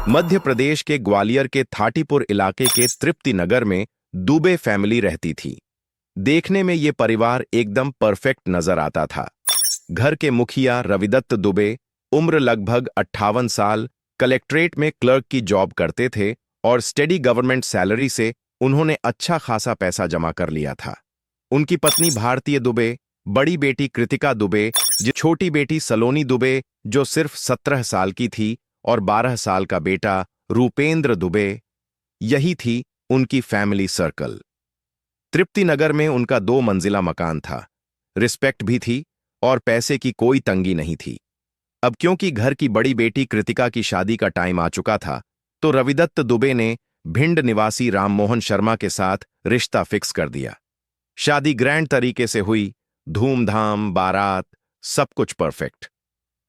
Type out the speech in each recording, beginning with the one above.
मध्य प्रदेश के ग्वालियर के थाटीपुर इलाके के तृप्ति नगर में दुबे फैमिली रहती थी। देखने में ये परिवार एकदम परफेक्ट नजर आता था। घर के मुखिया रविदत्त दुबे, उम्र लगभग 58 साल, कलेक्ट्रेट में क्लर्क की जॉब करते थे और स्टेडी गवर्नमेंट सैलरी से उन्होंने अच्छा खासा पैसा जमा कर लिया था। उनकी पत्नी भारतीय दुबे, बड़ी बेटी कृतिका दुबे, छोटी बेटी सलोनी दुबे जो सिर्फ 17 साल की थी और 12 साल का बेटा रूपेंद्र दुबे, यही थी उनकी फैमिली सर्कल। तृप्ति नगर में उनका 2 मंजिला मकान था। रिस्पेक्ट भी थी और पैसे की कोई तंगी नहीं थी। अब क्योंकि घर की बड़ी बेटी कृतिका की शादी का टाइम आ चुका था, तो रविदत्त दुबे ने भिंड निवासी राममोहन शर्मा के साथ रिश्ता फिक्स कर दिया। शादी ग्रैंड तरीके से हुई, धूमधाम, बारात, सब कुछ परफेक्ट।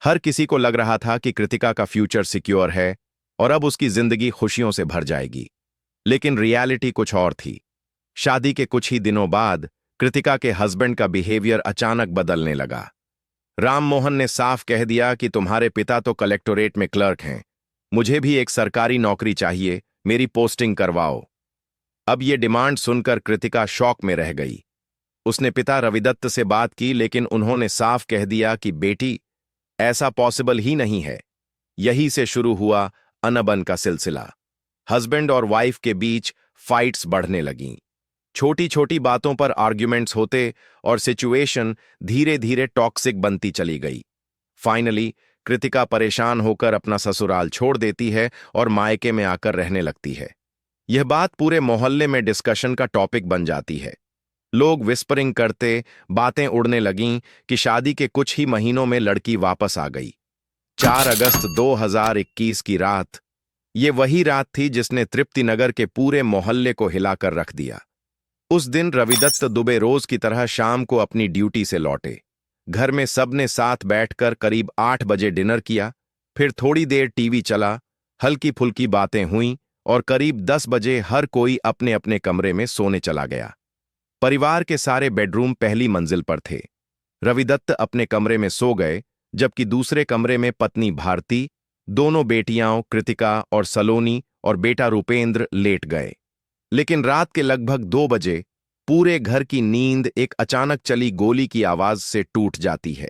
हर किसी को लग रहा था कि कृतिका का फ्यूचर सिक्योर है और अब उसकी जिंदगी खुशियों से भर जाएगी। लेकिन रियलिटी कुछ और थी। शादी के कुछ ही दिनों बाद कृतिका के हस्बैंड का बिहेवियर अचानक बदलने लगा। राममोहन ने साफ कह दिया कि तुम्हारे पिता तो कलेक्टोरेट में क्लर्क हैं, मुझे भी एक सरकारी नौकरी चाहिए, मेरी पोस्टिंग करवाओ। अब ये डिमांड सुनकर कृतिका शॉक में रह गई। उसने पिता रविदत्त से बात की, लेकिन उन्होंने साफ कह दिया कि बेटी, ऐसा पॉसिबल ही नहीं है। यही से शुरू हुआ अनबन का सिलसिला। हस्बैंड और वाइफ के बीच फाइट्स बढ़ने लगीं। छोटी छोटी बातों पर आर्ग्यूमेंट्स होते और सिचुएशन धीरे धीरे टॉक्सिक बनती चली गई। फाइनली कृतिका परेशान होकर अपना ससुराल छोड़ देती है और मायके में आकर रहने लगती है। यह बात पूरे मोहल्ले में डिस्कशन का टॉपिक बन जाती है। लोग विस्परिंग करते, बातें उड़ने लगीं कि शादी के कुछ ही महीनों में लड़की वापस आ गई। 4 अगस्त 2021 की रात, ये वही रात थी जिसने तृप्ति नगर के पूरे मोहल्ले को हिलाकर रख दिया। उस दिन रविदत्त दुबे रोज की तरह शाम को अपनी ड्यूटी से लौटे। घर में सबने साथ बैठकर करीब 8 बजे डिनर किया, फिर थोड़ी देर टीवी चला, हल्की फुल्की बातें हुईं और करीब 10 बजे हर कोई अपने अपने कमरे में सोने चला गया। परिवार के सारे बेडरूम पहली मंजिल पर थे। रविदत्त अपने कमरे में सो गए, जबकि दूसरे कमरे में पत्नी भारती, दोनों बेटियां कृतिका और सलोनी और बेटा रूपेंद्र लेट गए। लेकिन रात के लगभग 2 बजे पूरे घर की नींद एक अचानक चली गोली की आवाज से टूट जाती है।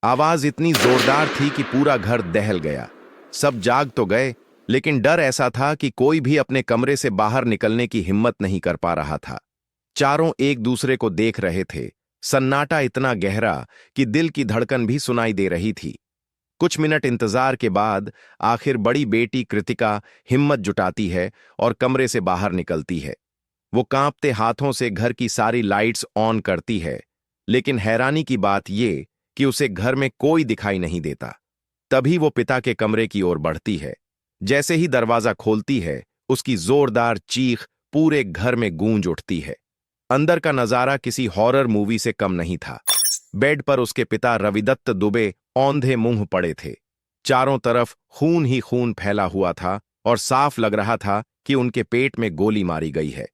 आवाज इतनी जोरदार थी कि पूरा घर दहल गया। सब जाग तो गए, लेकिन डर ऐसा था कि कोई भी अपने कमरे से बाहर निकलने की हिम्मत नहीं कर पा रहा था। चारों एक दूसरे को देख रहे थे। सन्नाटा इतना गहरा कि दिल की धड़कन भी सुनाई दे रही थी। कुछ मिनट इंतजार के बाद आखिर बड़ी बेटी कृतिका हिम्मत जुटाती है और कमरे से बाहर निकलती है। वो कांपते हाथों से घर की सारी लाइट्स ऑन करती है, लेकिन हैरानी की बात ये कि उसे घर में कोई दिखाई नहीं देता। तभी वो पिता के कमरे की ओर बढ़ती है। जैसे ही दरवाजा खोलती है, उसकी जोरदार चीख पूरे घर में गूंज उठती है। अंदर का नजारा किसी हॉरर मूवी से कम नहीं था। बेड पर उसके पिता रविदत्त दुबे औंधे मुंह पड़े थे। चारों तरफ खून ही खून फैला हुआ था और साफ लग रहा था कि उनके पेट में गोली मारी गई है।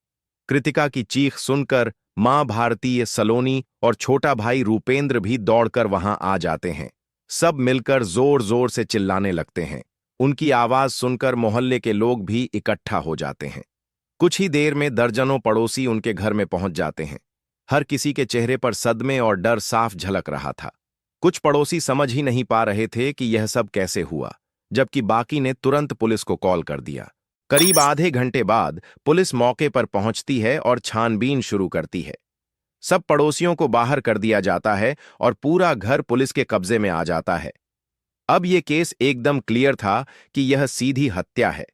कृतिका की चीख सुनकर मां भारती, सलोनी और छोटा भाई रूपेंद्र भी दौड़कर वहां आ जाते हैं। सब मिलकर जोर जोर से चिल्लाने लगते हैं। उनकी आवाज सुनकर मोहल्ले के लोग भी इकट्ठा हो जाते हैं। कुछ ही देर में दर्जनों पड़ोसी उनके घर में पहुंच जाते हैं। हर किसी के चेहरे पर सदमे और डर साफ झलक रहा था। कुछ पड़ोसी समझ ही नहीं पा रहे थे कि यह सब कैसे हुआ, जबकि बाकी ने तुरंत पुलिस को कॉल कर दिया। करीब आधे घंटे बाद पुलिस मौके पर पहुंचती है और छानबीन शुरू करती है। सब पड़ोसियों को बाहर कर दिया जाता है और पूरा घर पुलिस के कब्जे में आ जाता है। अब यह केस एकदम क्लियर था कि यह सीधी हत्या है।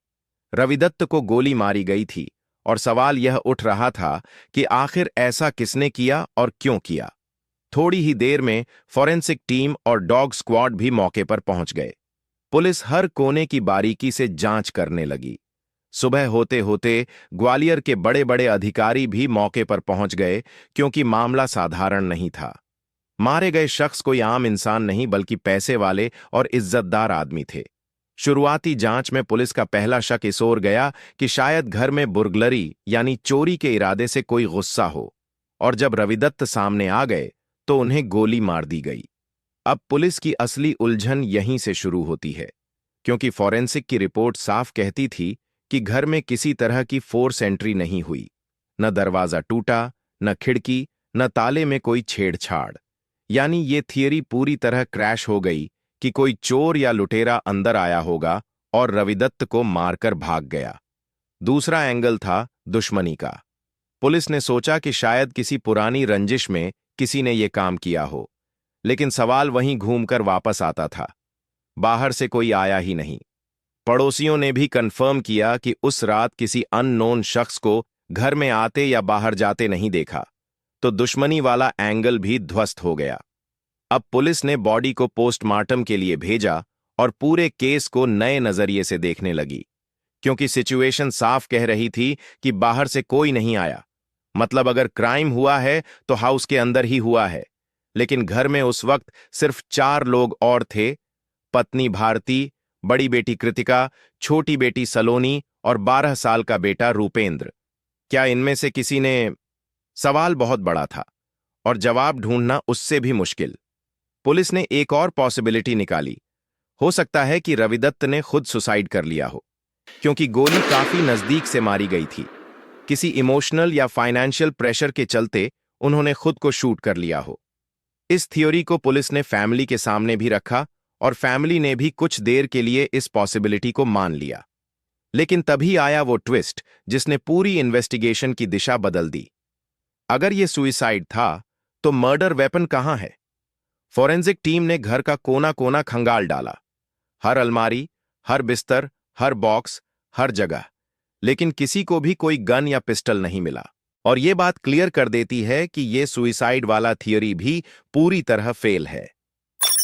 रविदत्त को गोली मारी गई थी और सवाल यह उठ रहा था कि आखिर ऐसा किसने किया और क्यों किया। थोड़ी ही देर में फॉरेंसिक टीम और डॉग स्क्वाड भी मौके पर पहुंच गए। पुलिस हर कोने की बारीकी से जांच करने लगी। सुबह होते होते ग्वालियर के बड़े बड़े अधिकारी भी मौके पर पहुंच गए, क्योंकि मामला साधारण नहीं था। मारे गए शख्स कोई आम इंसान नहीं, बल्कि पैसे वाले और इज्जतदार आदमी थे। शुरुआती जांच में पुलिस का पहला शक इस ओर गया कि शायद घर में बुर्गलरी यानी चोरी के इरादे से कोई गुस्सा हो, और जब रविदत्त सामने आ गए तो उन्हें गोली मार दी गई। अब पुलिस की असली उलझन यहीं से शुरू होती है। क्योंकि फॉरेंसिक की रिपोर्ट साफ कहती थी कि घर में किसी तरह की फोर्स एंट्री नहीं हुई। न दरवाजा टूटा, न खिड़की, न ताले में कोई छेड़छाड़। यानी ये थियरी पूरी तरह क्रैश हो गई कि कोई चोर या लुटेरा अंदर आया होगा और रविदत्त को मारकर भाग गया। दूसरा एंगल था दुश्मनी का। पुलिस ने सोचा कि शायद किसी पुरानी रंजिश में किसी ने यह काम किया हो, लेकिन सवाल वहीं घूमकर वापस आता था। बाहर से कोई आया ही नहीं। पड़ोसियों ने भी कंफर्म किया कि उस रात किसी अननोन शख्स को घर में आते या बाहर जाते नहीं देखा। तो दुश्मनी वाला एंगल भी ध्वस्त हो गया। अब पुलिस ने बॉडी को पोस्टमार्टम के लिए भेजा और पूरे केस को नए नजरिए से देखने लगी, क्योंकि सिचुएशन साफ कह रही थी कि बाहर से कोई नहीं आया। मतलब अगर क्राइम हुआ है तो हाउस के अंदर ही हुआ है। लेकिन घर में उस वक्त सिर्फ 4 लोग और थे: पत्नी भारती, बड़ी बेटी कृतिका, छोटी बेटी सलोनी और 12 साल का बेटा रूपेंद्र। क्या इनमें से किसी ने? सवाल बहुत बड़ा था और जवाब ढूंढना उससे भी मुश्किल। पुलिस ने एक और पॉसिबिलिटी निकाली। हो सकता है कि रविदत्त ने खुद सुसाइड कर लिया हो, क्योंकि गोली काफी नजदीक से मारी गई थी। किसी इमोशनल या फाइनेंशियल प्रेशर के चलते उन्होंने खुद को शूट कर लिया हो। इस थ्योरी को पुलिस ने फैमिली के सामने भी रखा और फैमिली ने भी कुछ देर के लिए इस पॉसिबिलिटी को मान लिया। लेकिन तभी आया वो ट्विस्ट जिसने पूरी इन्वेस्टिगेशन की दिशा बदल दी। अगर ये सुइसाइड था तो मर्डर वेपन कहां है? फॉरेंसिक टीम ने घर का कोना कोना खंगाल डाला, हर अलमारी, हर बिस्तर, हर बॉक्स, हर जगह, लेकिन किसी को भी कोई गन या पिस्टल नहीं मिला। और यह बात क्लियर कर देती है कि यह सुइसाइड वाला थियरी भी पूरी तरह फेल है।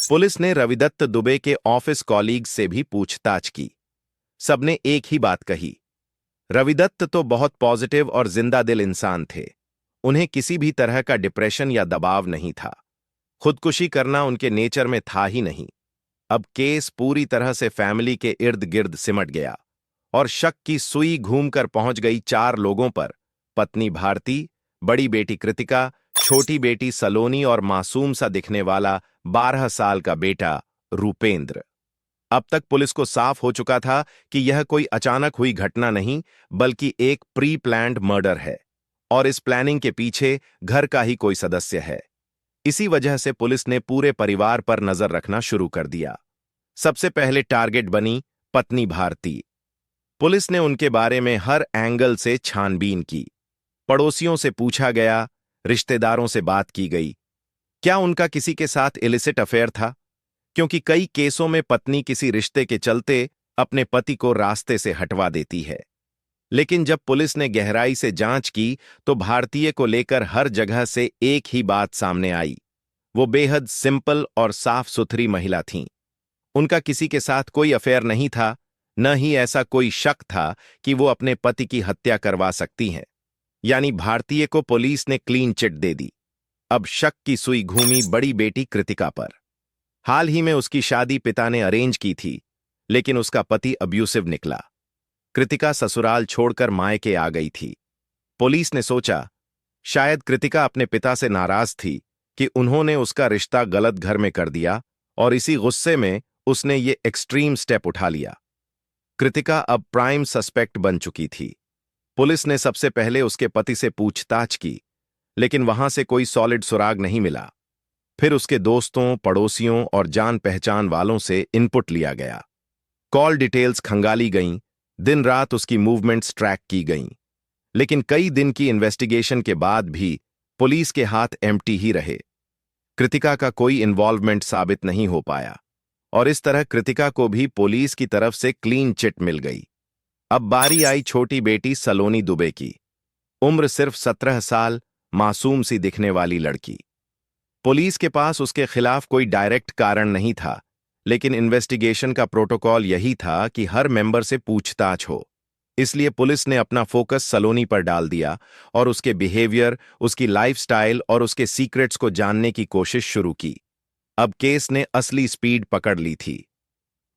पुलिस ने रविदत्त दुबे के ऑफिस कॉलीग्स से भी पूछताछ की। सबने एक ही बात कही, रविदत्त तो बहुत पॉजिटिव और जिंदा दिल इंसान थे। उन्हें किसी भी तरह का डिप्रेशन या दबाव नहीं था। खुदकुशी करना उनके नेचर में था ही नहीं। अब केस पूरी तरह से फैमिली के इर्द गिर्द सिमट गया और शक की सुई घूमकर पहुंच गई 4 लोगों पर: पत्नी भारती, बड़ी बेटी कृतिका, छोटी बेटी सलोनी और मासूम सा दिखने वाला 12 साल का बेटा रूपेंद्र। अब तक पुलिस को साफ हो चुका था कि यह कोई अचानक हुई घटना नहीं, बल्कि एक प्री प्लान्ड मर्डर है, और इस प्लानिंग के पीछे घर का ही कोई सदस्य है। इसी वजह से पुलिस ने पूरे परिवार पर नजर रखना शुरू कर दिया। सबसे पहले टारगेट बनी पत्नी भारती। पुलिस ने उनके बारे में हर एंगल से छानबीन की। पड़ोसियों से पूछा गया, रिश्तेदारों से बात की गई। क्या उनका किसी के साथ इलिसिट अफेयर था? क्योंकि कई केसों में पत्नी किसी रिश्ते के चलते अपने पति को रास्ते से हटवा देती है। लेकिन जब पुलिस ने गहराई से जांच की तो भारतीय को लेकर हर जगह से एक ही बात सामने आई। वो बेहद सिंपल और साफ सुथरी महिला थीं। उनका किसी के साथ कोई अफेयर नहीं था, न ही ऐसा कोई शक था कि वो अपने पति की हत्या करवा सकती हैं। यानी भारतीय को पुलिस ने क्लीन चिट दे दी। अब शक की सुई घूमी बड़ी बेटी कृतिका पर। हाल ही में उसकी शादी पिता ने अरेंज की थी, लेकिन उसका पति अब्यूसिव निकला। कृतिका ससुराल छोड़कर मायके आ गई थी। पुलिस ने सोचा शायद कृतिका अपने पिता से नाराज थी कि उन्होंने उसका रिश्ता गलत घर में कर दिया, और इसी गुस्से में उसने ये एक्सट्रीम स्टेप उठा लिया। कृतिका अब प्राइम सस्पेक्ट बन चुकी थी। पुलिस ने सबसे पहले उसके पति से पूछताछ की, लेकिन वहां से कोई सॉलिड सुराग नहीं मिला। फिर उसके दोस्तों, पड़ोसियों और जान पहचान वालों से इनपुट लिया गया। कॉल डिटेल्स खंगाली गईं, दिन रात उसकी मूवमेंट्स ट्रैक की गईं। लेकिन कई दिन की इन्वेस्टिगेशन के बाद भी पुलिस के हाथ एम्प्टी ही रहे। कृतिका का कोई इन्वॉल्वमेंट साबित नहीं हो पाया, और इस तरह कृतिका को भी पुलिस की तरफ से क्लीन चिट मिल गई। अब बारी आई छोटी बेटी सलोनी दुबे की। उम्र सिर्फ 17 साल, मासूम सी दिखने वाली लड़की। पुलिस के पास उसके खिलाफ कोई डायरेक्ट कारण नहीं था, लेकिन इन्वेस्टिगेशन का प्रोटोकॉल यही था कि हर मेंबर से पूछताछ हो। इसलिए पुलिस ने अपना फोकस सलोनी पर डाल दिया और उसके बिहेवियर, उसकी लाइफस्टाइल और उसके सीक्रेट्स को जानने की कोशिश शुरू की। अब केस ने असली स्पीड पकड़ ली थी।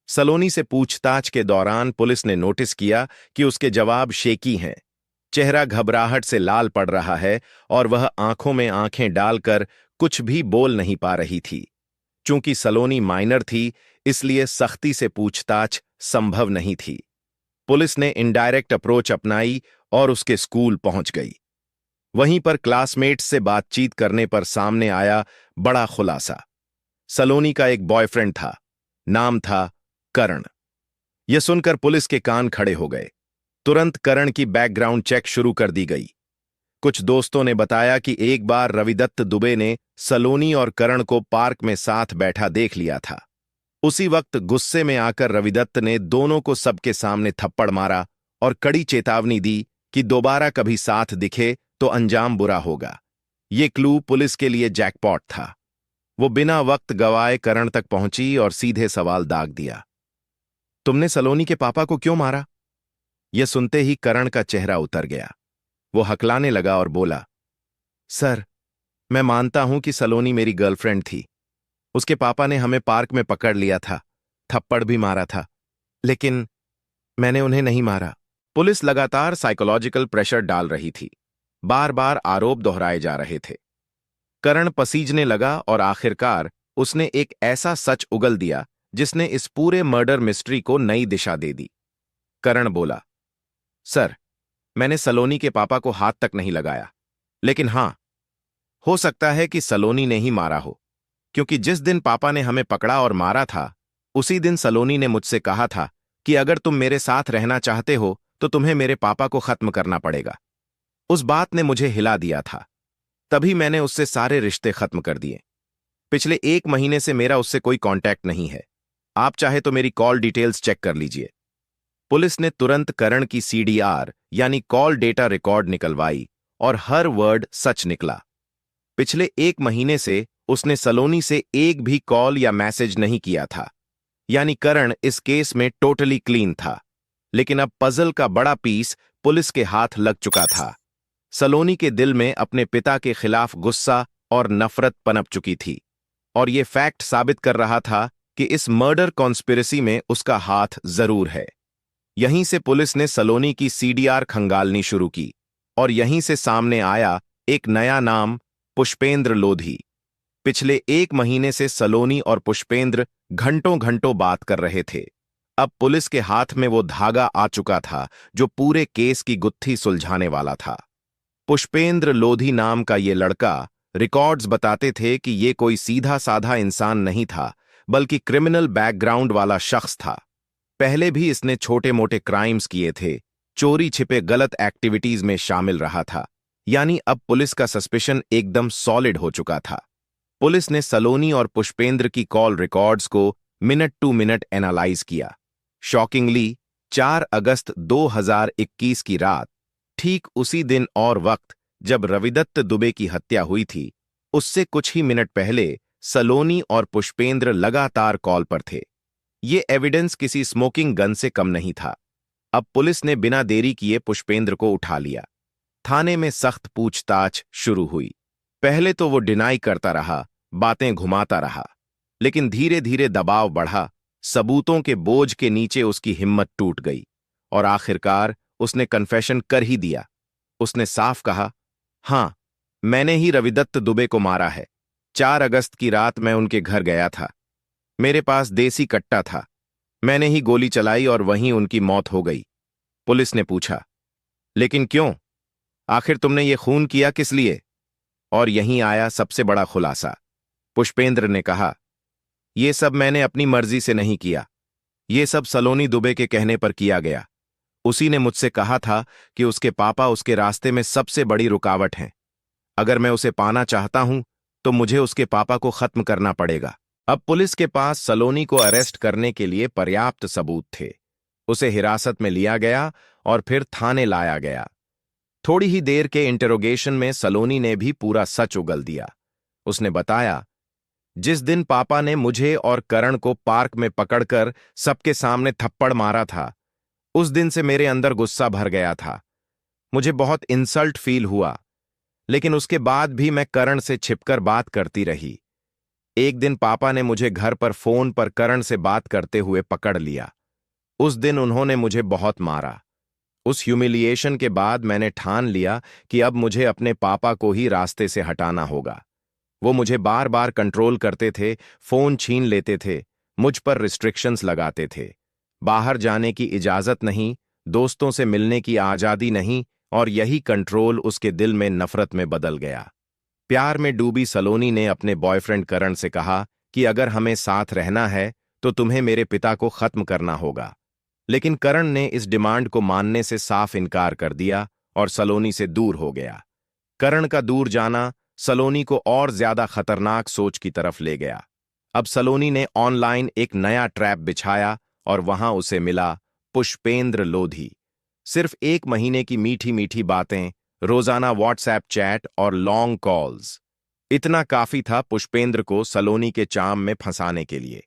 सलोनी से पूछताछ के दौरान पुलिस ने नोटिस किया कि उसके जवाब शेकी हैं। चेहरा घबराहट से लाल पड़ रहा है और वह आंखों में आंखें डालकर कुछ भी बोल नहीं पा रही थी। चूंकि सलोनी माइनर थी, इसलिए सख्ती से पूछताछ संभव नहीं थी। पुलिस ने इनडायरेक्ट अप्रोच अपनाई और उसके स्कूल पहुंच गई। वहीं पर क्लासमेट्स से बातचीत करने पर सामने आया बड़ा खुलासा। सलोनी का एक बॉयफ्रेंड था, नाम था करण। यह सुनकर पुलिस के कान खड़े हो गए। तुरंत करण की बैकग्राउंड चेक शुरू कर दी गई। कुछ दोस्तों ने बताया कि एक बार रविदत्त दुबे ने सलोनी और करण को पार्क में साथ बैठा देख लिया था। उसी वक्त गुस्से में आकर रविदत्त ने दोनों को सबके सामने थप्पड़ मारा और कड़ी चेतावनी दी कि दोबारा कभी साथ दिखे तो अंजाम बुरा होगा। ये क्लू पुलिस के लिए जैकपॉट था। वो बिना वक्त गवाए करण तक पहुंची और सीधे सवाल दाग दिया, तुमने सलोनी के पापा को क्यों मारा? यह सुनते ही करण का चेहरा उतर गया। वो हकलाने लगा और बोला, सर, मैं मानता हूं कि सलोनी मेरी गर्लफ्रेंड थी। उसके पापा ने हमें पार्क में पकड़ लिया था, थप्पड़ भी मारा था, लेकिन मैंने उन्हें नहीं मारा। पुलिस लगातार साइकोलॉजिकल प्रेशर डाल रही थी। बार बार आरोप दोहराए जा रहे थे। करण पसीजने लगा और आखिरकार उसने एक ऐसा सच उगल दिया जिसने इस पूरे मर्डर मिस्ट्री को नई दिशा दे दी। करण बोला, सर, मैंने सलोनी के पापा को हाथ तक नहीं लगाया, लेकिन हां, हो सकता है कि सलोनी ने ही मारा हो, क्योंकि जिस दिन पापा ने हमें पकड़ा और मारा था, उसी दिन सलोनी ने मुझसे कहा था कि अगर तुम मेरे साथ रहना चाहते हो तो तुम्हें मेरे पापा को खत्म करना पड़ेगा। उस बात ने मुझे हिला दिया था। तभी मैंने उससे सारे रिश्ते खत्म कर दिए। पिछले 1 महीने से मेरा उससे कोई कांटेक्ट नहीं है। आप चाहे तो मेरी कॉल डिटेल्स चेक कर लीजिए। पुलिस ने तुरंत करण की सीडीआर यानी कॉल डेटा रिकॉर्ड निकलवाई और हर वर्ड सच निकला। पिछले 1 महीने से उसने सलोनी से एक भी कॉल या मैसेज नहीं किया था, यानी करण इस केस में टोटली क्लीन था। लेकिन अब पजल का बड़ा पीस पुलिस के हाथ लग चुका था। सलोनी के दिल में अपने पिता के खिलाफ गुस्सा और नफरत पनप चुकी थी, और यह फैक्ट साबित कर रहा था कि इस मर्डर कॉन्स्पिरेसी में उसका हाथ जरूर है। यहीं से पुलिस ने सलोनी की सीडीआर खंगालनी शुरू की, और यहीं से सामने आया एक नया नाम, पुष्पेंद्र लोधी। पिछले 1 महीने से सलोनी और पुष्पेंद्र घंटों घंटों बात कर रहे थे। अब पुलिस के हाथ में वो धागा आ चुका था जो पूरे केस की गुत्थी सुलझाने वाला था। पुष्पेंद्र लोधी नाम का ये लड़का, रिकॉर्ड्स बताते थे कि ये कोई सीधा साधा इंसान नहीं था, बल्कि क्रिमिनल बैकग्राउंड वाला शख्स था। पहले भी इसने छोटे मोटे क्राइम्स किए थे, चोरी छिपे गलत एक्टिविटीज में शामिल रहा था। यानी अब पुलिस का सस्पेशन एकदम सॉलिड हो चुका था। पुलिस ने सलोनी और पुष्पेंद्र की कॉल रिकॉर्ड्स को मिनट टू मिनट एनालाइज किया। शॉकिंगली 4 अगस्त 2021 की रात, ठीक उसी दिन और वक्त जब रविदत्त दुबे की हत्या हुई थी, उससे कुछ ही मिनट पहले सलोनी और पुष्पेंद्र लगातार कॉल पर थे। ये एविडेंस किसी स्मोकिंग गन से कम नहीं था। अब पुलिस ने बिना देरी किए पुष्पेंद्र को उठा लिया। थाने में सख्त पूछताछ शुरू हुई। पहले तो वो डिनाई करता रहा, बातें घुमाता रहा, लेकिन धीरे धीरे दबाव बढ़ा। सबूतों के बोझ के नीचे उसकी हिम्मत टूट गई और आखिरकार उसने कन्फेशन कर ही दिया। उसने साफ कहा, हां, मैंने ही रविदत्त दुबे को मारा है। 4 अगस्त की रात मैं उनके घर गया था। मेरे पास देसी कट्टा था। मैंने ही गोली चलाई और वहीं उनकी मौत हो गई। पुलिस ने पूछा, लेकिन क्यों? आखिर तुमने ये खून किया किस लिए? और यहीं आया सबसे बड़ा खुलासा। पुष्पेंद्र ने कहा, ये सब मैंने अपनी मर्जी से नहीं किया। ये सब सलोनी दुबे के कहने पर किया गया। उसी ने मुझसे कहा था कि उसके पापा उसके रास्ते में सबसे बड़ी रुकावट हैं। अगर मैं उसे पाना चाहता हूं तो मुझे उसके पापा को खत्म करना पड़ेगा। अब पुलिस के पास सलोनी को अरेस्ट करने के लिए पर्याप्त सबूत थे। उसे हिरासत में लिया गया और फिर थाने लाया गया। थोड़ी ही देर के इंटेरोगेशन में सलोनी ने भी पूरा सच उगल दिया। उसने बताया, जिस दिन पापा ने मुझे और करण को पार्क में पकड़कर सबके सामने थप्पड़ मारा था, उस दिन से मेरे अंदर गुस्सा भर गया था। मुझे बहुत इंसल्ट फील हुआ, लेकिन उसके बाद भी मैं करण से छिपकर बात करती रही। एक दिन पापा ने मुझे घर पर फोन पर करण से बात करते हुए पकड़ लिया। उस दिन उन्होंने मुझे बहुत मारा। उस ह्यूमिलिएशन के बाद मैंने ठान लिया कि अब मुझे अपने पापा को ही रास्ते से हटाना होगा। वो मुझे बार बार कंट्रोल करते थे, फोन छीन लेते थे, मुझ पर रिस्ट्रिक्शंस लगाते थे। बाहर जाने की इजाजत नहीं, दोस्तों से मिलने की आजादी नहीं, और यही कंट्रोल उसके दिल में नफरत में बदल गया। प्यार में डूबी सलोनी ने अपने बॉयफ्रेंड करण से कहा कि अगर हमें साथ रहना है तो तुम्हें मेरे पिता को खत्म करना होगा। लेकिन करण ने इस डिमांड को मानने से साफ इनकार कर दिया और सलोनी से दूर हो गया। करण का दूर जाना सलोनी को और ज्यादा खतरनाक सोच की तरफ ले गया। अब सलोनी ने ऑनलाइन एक नया ट्रैप बिछाया और वहां उसे मिला पुष्पेंद्र लोधी। सिर्फ 1 महीने की मीठी मीठी बातें, रोजाना व्हाट्सएप चैट और लॉन्ग कॉल्स, इतना काफी था पुष्पेंद्र को सलोनी के चाम में फंसाने के लिए।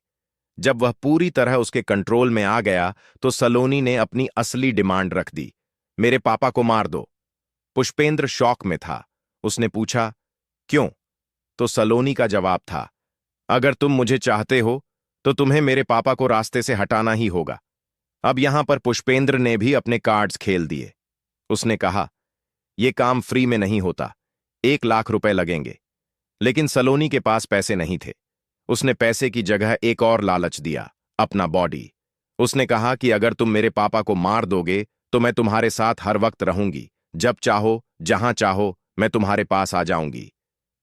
जब वह पूरी तरह उसके कंट्रोल में आ गया तो सलोनी ने अपनी असली डिमांड रख दी, मेरे पापा को मार दो। पुष्पेंद्र शॉक में था। उसने पूछा, क्यों? तो सलोनी का जवाब था, अगर तुम मुझे चाहते हो तो तुम्हें मेरे पापा को रास्ते से हटाना ही होगा। अब यहां पर पुष्पेंद्र ने भी अपने कार्ड्स खेल दिए। उसने कहा, यह काम फ्री में नहीं होता, 1 लाख रुपए लगेंगे। लेकिन सलोनी के पास पैसे नहीं थे। उसने पैसे की जगह एक और लालच दिया, अपना बॉडी। उसने कहा कि अगर तुम मेरे पापा को मार दोगे तो मैं तुम्हारे साथ हर वक्त रहूंगी, जब चाहो जहां चाहो मैं तुम्हारे पास आ जाऊंगी।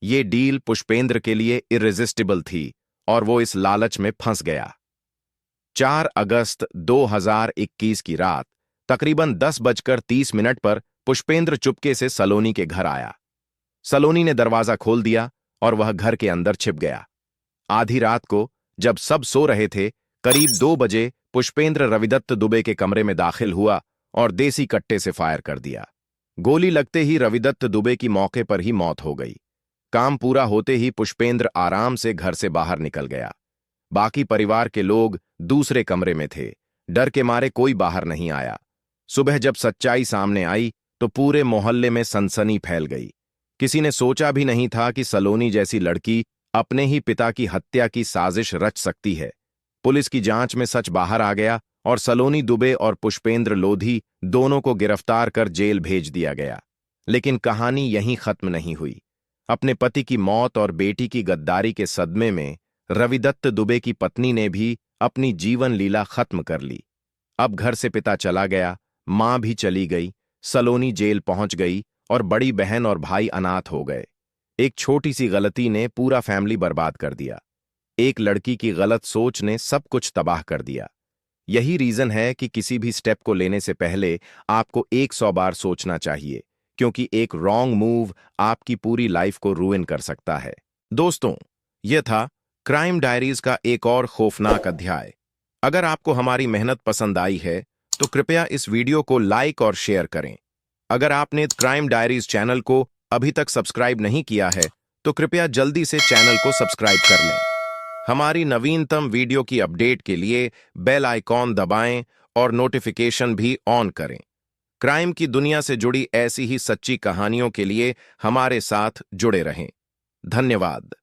ये डील पुष्पेंद्र के लिए इर्रेजिस्टिबल थी और वो इस लालच में फंस गया। 4 अगस्त 2021 की रात तकरीबन 10:30 पर पुष्पेंद्र चुपके से सलोनी के घर आया। सलोनी ने दरवाजा खोल दिया और वह घर के अंदर छिप गया। आधी रात को जब सब सो रहे थे, करीब 2 बजे पुष्पेंद्र रविदत्त दुबे के कमरे में दाखिल हुआ और देसी कट्टे से फायर कर दिया। गोली लगते ही रविदत्त दुबे की मौके पर ही मौत हो गई। काम पूरा होते ही पुष्पेंद्र आराम से घर से बाहर निकल गया। बाकी परिवार के लोग दूसरे कमरे में थे। डर के मारे कोई बाहर नहीं आया। सुबह जब सच्चाई सामने आई तो पूरे मोहल्ले में सनसनी फैल गई। किसी ने सोचा भी नहीं था कि सलोनी जैसी लड़की अपने ही पिता की हत्या की साजिश रच सकती है। पुलिस की जांच में सच बाहर आ गया और सलोनी दुबे और पुष्पेंद्र लोधी दोनों को गिरफ्तार कर जेल भेज दिया गया। लेकिन कहानी यहीं खत्म नहीं हुई। अपने पति की मौत और बेटी की गद्दारी के सदमे में रविदत्त दुबे की पत्नी ने भी अपनी जीवन लीला खत्म कर ली। अब घर से पिता चला गया, मां भी चली गई, सलोनी जेल पहुंच गई और बड़ी बहन और भाई अनाथ हो गए। एक छोटी सी गलती ने पूरा फैमिली बर्बाद कर दिया। एक लड़की की गलत सोच ने सब कुछ तबाह कर दिया। यही रीजन है कि किसी भी स्टेप को लेने से पहले आपको 100 बार सोचना चाहिए, क्योंकि एक रॉन्ग मूव आपकी पूरी लाइफ को रूइन कर सकता है। दोस्तों, यह था क्राइम डायरीज का एक और खौफनाक अध्याय। अगर आपको हमारी मेहनत पसंद आई है तो कृपया इस वीडियो को लाइक और शेयर करें। अगर आपने क्राइम डायरीज चैनल को अभी तक सब्सक्राइब नहीं किया है तो कृपया जल्दी से चैनल को सब्सक्राइब कर लें। हमारी नवीनतम वीडियो की अपडेट के लिए बेल आइकॉन दबाएं और नोटिफिकेशन भी ऑन करें। क्राइम की दुनिया से जुड़ी ऐसी ही सच्ची कहानियों के लिए हमारे साथ जुड़े रहें। धन्यवाद।